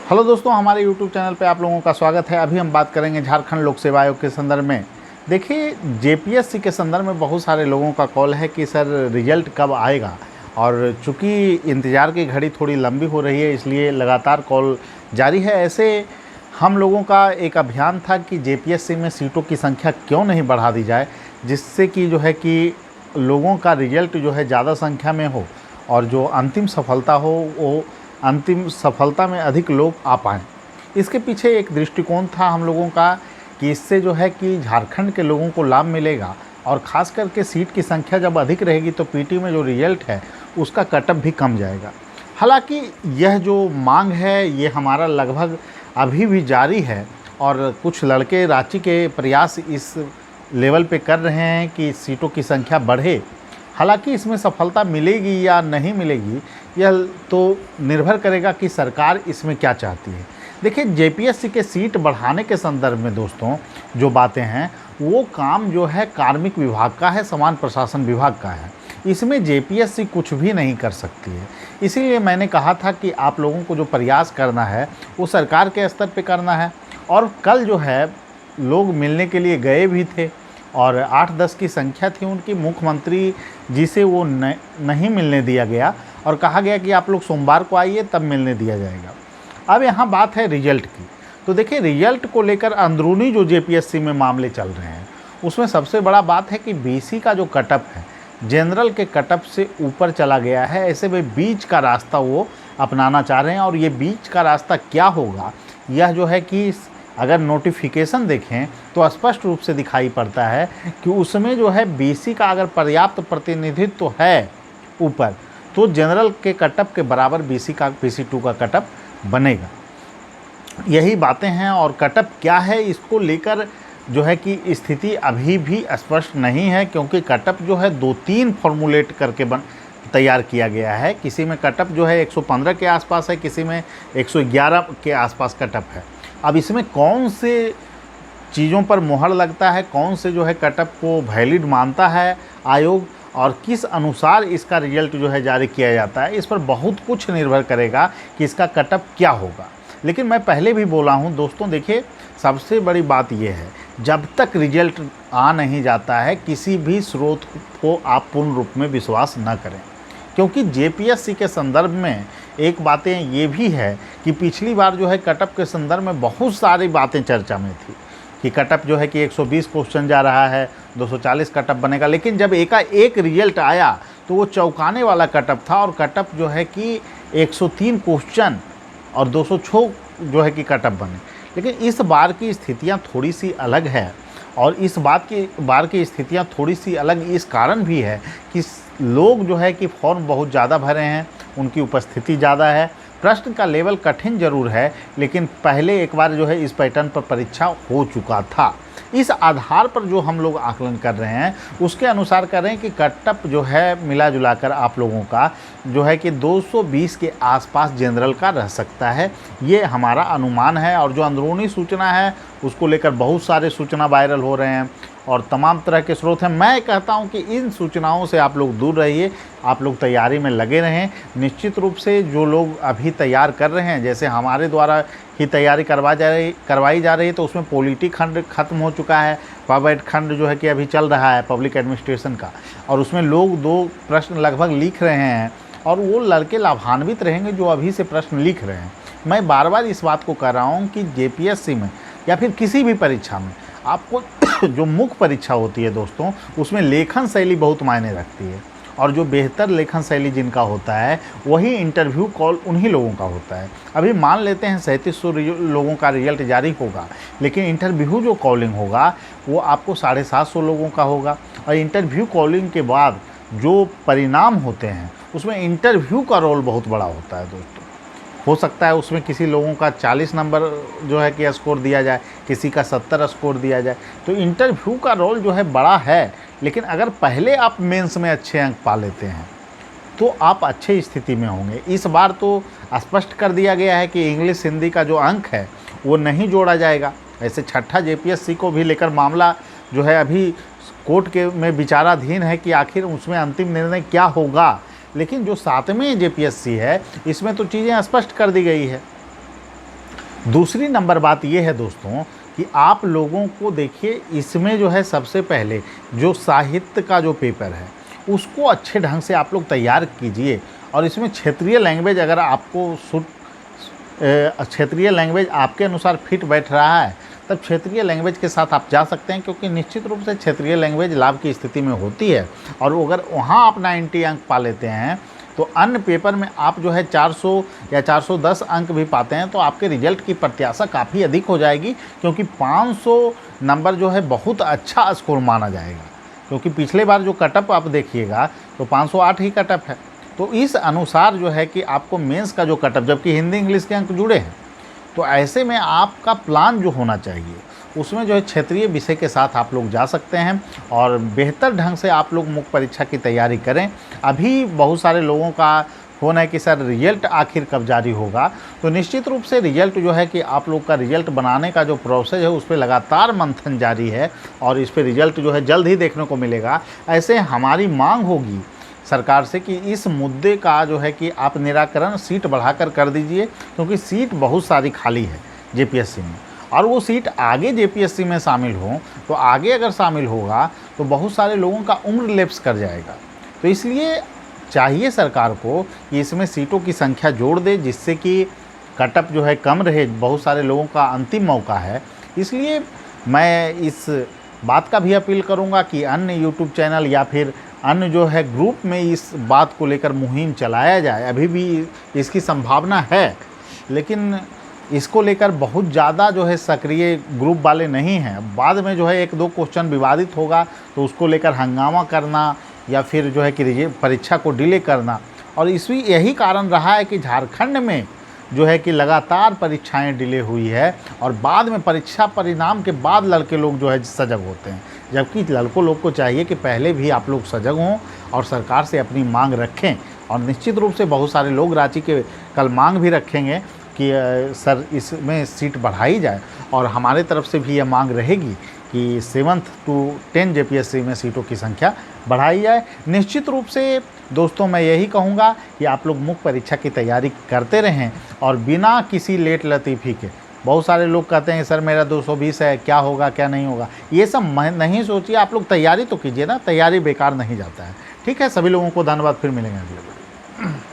Hello दोस्तों, हमारे YouTube channel पे आप लोगों का स्वागत है। अभी हम बात करेंगे झारखंड लोक सेवा आयोग के संदर्भ में। देखिए, जेपीएससी के संदर्भ में बहुत सारे लोगों का कॉल है कि सर रिजल्ट कब आएगा, और चूँकि इंतज़ार की घड़ी थोड़ी लंबी हो रही है इसलिए लगातार कॉल जारी है। ऐसे हम लोगों का एक अभियान था कि जेपीएससी में सीटों की संख्या क्यों नहीं बढ़ा दी जाए, जिससे कि जो है कि लोगों का रिजल्ट जो है ज़्यादा संख्या में हो और जो अंतिम सफलता हो वो अंतिम सफलता में अधिक लोग आ पाएँ। इसके पीछे एक दृष्टिकोण था हम लोगों का कि इससे जो है कि झारखंड के लोगों को लाभ मिलेगा, और ख़ास करके सीट की संख्या जब अधिक रहेगी तो पीटी में जो रिजल्ट है उसका कटअप भी कम जाएगा। हालांकि यह जो मांग है ये हमारा लगभग अभी भी जारी है, और कुछ लड़के रांची के प्रयास इस लेवल पे कर रहे हैं कि सीटों की संख्या बढ़े। हालांकि इसमें सफलता मिलेगी या नहीं मिलेगी यह तो निर्भर करेगा कि सरकार इसमें क्या चाहती है। देखिए, जेपीएससी के सीट बढ़ाने के संदर्भ में दोस्तों जो बातें हैं वो काम जो है कार्मिक विभाग का है, समान प्रशासन विभाग का है। इसमें जेपीएससी कुछ भी नहीं कर सकती है। इसीलिए मैंने कहा था कि आप लोगों को जो प्रयास करना है वो सरकार के स्तर पे करना है। और कल जो है लोग मिलने के लिए गए भी थे और 8-10 की संख्या थी उनकी। मुख्यमंत्री जी से वो नहीं मिलने दिया गया और कहा गया कि आप लोग सोमवार को आइए तब मिलने दिया जाएगा। अब यहाँ बात है रिजल्ट की। तो देखिए, रिजल्ट को लेकर अंदरूनी जो जेपीएससी में मामले चल रहे हैं उसमें सबसे बड़ा बात है कि बीसी का जो कटअप है जनरल के कटअप से ऊपर चला गया है। ऐसे में बीच का रास्ता वो अपनाना चाह रहे हैं, और ये बीच का रास्ता क्या होगा यह जो है कि अगर नोटिफिकेशन देखें तो स्पष्ट रूप से दिखाई पड़ता है कि उसमें जो है बीसी का अगर पर्याप्त प्रतिनिधित्व तो है ऊपर, तो जनरल के कटअप के बराबर बीसी2 का कटअप बनेगा। यही बातें हैं, और कटअप क्या है इसको लेकर जो है कि स्थिति अभी भी स्पष्ट नहीं है, क्योंकि कटअप जो है 2-3 फॉर्मुलेट करके तैयार किया गया है। किसी में कटअप जो है 115 के आसपास है, किसी में 111 के आसपास कटअप है। अब इसमें कौन से चीज़ों पर मोहर लगता है, कौन से जो है कटअप को वैलिड मानता है आयोग, और किस अनुसार इसका रिजल्ट जो है जारी किया जाता है, इस पर बहुत कुछ निर्भर करेगा कि इसका कटअप क्या होगा। लेकिन मैं पहले भी बोला हूं दोस्तों, देखिए सबसे बड़ी बात यह है, जब तक रिजल्ट आ नहीं जाता है किसी भी स्रोत को आप पूर्ण रूप में विश्वास न करें। क्योंकि जेपीएससी के संदर्भ में एक बातें ये भी है कि पिछली बार जो है कटअप के संदर्भ में बहुत सारी बातें चर्चा में थी कि कटअप जो है कि 120 क्वेश्चन जा रहा है, 240 कटअप बनेगा। लेकिन जब एकाएक रिजल्ट आया तो वो चौंकाने वाला कटअप था, और कटअप जो है कि 103 क्वेश्चन और 206 जो है कि कटअप बने। लेकिन इस बार की स्थितियां थोड़ी सी अलग है, और इस बार की स्थितियां थोड़ी सी अलग इस कारण भी है कि लोग जो है कि फॉर्म बहुत ज़्यादा भरे हैं, उनकी उपस्थिति ज़्यादा है। प्रश्न का लेवल कठिन ज़रूर है, लेकिन पहले एक बार जो है इस पैटर्न पर परीक्षा हो चुका था। इस आधार पर जो हम लोग आकलन कर रहे हैं उसके अनुसार कर रहे हैं कि कटअप जो है मिला जुलाकर आप लोगों का जो है कि 220 के आसपास जनरल का रह सकता है, ये हमारा अनुमान है। और जो अंदरूनी सूचना है उसको लेकर बहुत सारे सूचना वायरल हो रहे हैं और तमाम तरह के स्रोत हैं। मैं कहता हूं कि इन सूचनाओं से आप लोग दूर रहिए, आप लोग तैयारी में लगे रहें। निश्चित रूप से जो लोग अभी तैयार कर रहे हैं, जैसे हमारे द्वारा ही तैयारी करवाई जा रही है, तो उसमें पॉलिटी खंड खत्म हो चुका है, पब खंड जो है कि अभी चल रहा है पब्लिक एडमिनिस्ट्रेशन का, और उसमें लोग 2 प्रश्न लगभग लिख रहे हैं, और वो लड़के लाभान्वित रहेंगे जो अभी से प्रश्न लिख रहे हैं। मैं बार बार इस बात को कर रहा हूँ कि जेपीएससी में या फिर किसी भी परीक्षा में आपको जो मुख्य परीक्षा होती है दोस्तों, उसमें लेखन शैली बहुत मायने रखती है, और जो बेहतर लेखन शैली जिनका होता है वही इंटरव्यू कॉल उन्हीं लोगों का होता है। अभी मान लेते हैं 3700 लोगों का रिजल्ट जारी होगा, लेकिन इंटरव्यू जो कॉलिंग होगा वो आपको 750 लोगों का होगा, और इंटरव्यू कॉलिंग के बाद जो परिणाम होते हैं उसमें इंटरव्यू का रोल बहुत बड़ा होता है दोस्तों। हो सकता है उसमें किसी लोगों का 40 नंबर जो है कि स्कोर दिया जाए, किसी का 70 स्कोर दिया जाए, तो इंटरव्यू का रोल जो है बड़ा है। लेकिन अगर पहले आप मेंस में अच्छे अंक पा लेते हैं तो आप अच्छी स्थिति में होंगे। इस बार तो स्पष्ट कर दिया गया है कि इंग्लिश हिंदी का जो अंक है वो नहीं जोड़ा जाएगा। ऐसे छठा जेपीएससी को भी लेकर मामला जो है अभी कोर्ट के में विचाराधीन है कि आखिर उसमें अंतिम निर्णय क्या होगा। लेकिन जो 7वें जेपीएससी है इसमें तो चीज़ें स्पष्ट कर दी गई है। दूसरी नंबर बात ये है दोस्तों कि आप लोगों को देखिए, इसमें जो है सबसे पहले जो साहित्य का जो पेपर है उसको अच्छे ढंग से आप लोग तैयार कीजिए। और इसमें क्षेत्रीय लैंग्वेज अगर आपको क्षेत्रीय लैंग्वेज आपके अनुसार फिट बैठ रहा है तब क्षेत्रीय लैंग्वेज के साथ आप जा सकते हैं, क्योंकि निश्चित रूप से क्षेत्रीय लैंग्वेज लाभ की स्थिति में होती है। और अगर वहाँ आप 90 अंक पा लेते हैं तो अन्य पेपर में आप जो है 400 या 410 अंक भी पाते हैं तो आपके रिजल्ट की प्रत्याशा काफ़ी अधिक हो जाएगी, क्योंकि 500 नंबर जो है बहुत अच्छा स्कोर माना जाएगा। क्योंकि पिछले बार जो कटअप आप देखिएगा तो 508 ही कटअप है। तो इस अनुसार जो है कि आपको मेंस का जो कटअप, जबकि हिंदी इंग्लिश के अंक जुड़े हैं, तो ऐसे में आपका प्लान जो होना चाहिए उसमें जो है क्षेत्रीय विषय के साथ आप लोग जा सकते हैं और बेहतर ढंग से आप लोग मुख्य परीक्षा की तैयारी करें। अभी बहुत सारे लोगों का फोन है कि सर रिजल्ट आखिर कब जारी होगा, तो निश्चित रूप से रिजल्ट जो है कि आप लोग का रिजल्ट बनाने का जो प्रोसेस है उस पर लगातार मंथन जारी है और इस पर रिजल्ट जो है जल्द ही देखने को मिलेगा। ऐसे हमारी मांग होगी सरकार से कि इस मुद्दे का जो है कि आप निराकरण सीट बढ़ाकर कर दीजिए, क्योंकि सीट बहुत सारी खाली है जेपीएससी में और वो सीट आगे जेपीएससी में शामिल हो तो आगे अगर शामिल होगा तो बहुत सारे लोगों का उम्र लैप्स कर जाएगा। तो इसलिए चाहिए सरकार को कि इसमें सीटों की संख्या जोड़ दे, जिससे कि कटअप जो है कम रहे। बहुत सारे लोगों का अंतिम मौका है, इसलिए मैं इस बात का भी अपील करूंगा कि अन्य यूट्यूब चैनल या फिर अन्य जो है ग्रुप में इस बात को लेकर मुहिम चलाया जाए। अभी भी इसकी संभावना है, लेकिन इसको लेकर बहुत ज़्यादा जो है सक्रिय ग्रुप वाले नहीं हैं। बाद में जो है एक दो क्वेश्चन विवादित होगा तो उसको लेकर हंगामा करना या फिर जो है कि परीक्षा को डिले करना, और यही कारण रहा है कि झारखंड में जो है कि लगातार परीक्षाएं डिले हुई है और बाद में परीक्षा परिणाम के बाद लड़के लोग जो है सजग होते हैं, जबकि लड़कों लोग को चाहिए कि पहले भी आप लोग सजग हों और सरकार से अपनी मांग रखें। और निश्चित रूप से बहुत सारे लोग रांची के कल मांग भी रखेंगे कि सर इसमें सीट बढ़ाई जाए, और हमारे तरफ से भी यह मांग रहेगी कि 7th to 10 जेपीएससी में सीटों की संख्या बढ़ाई जाए। निश्चित रूप से दोस्तों मैं यही कहूँगा कि आप लोग मुख्य परीक्षा की तैयारी करते रहें और बिना किसी लेट लतीफ़ी के। बहुत सारे लोग कहते हैं सर मेरा 220 है, क्या होगा क्या नहीं होगा, ये सब नहीं सोचिए, आप लोग तैयारी तो कीजिए ना, तैयारी बेकार नहीं जाता है। ठीक है, सभी लोगों को धन्यवाद, फिर मिलेंगे अगले वीडियो।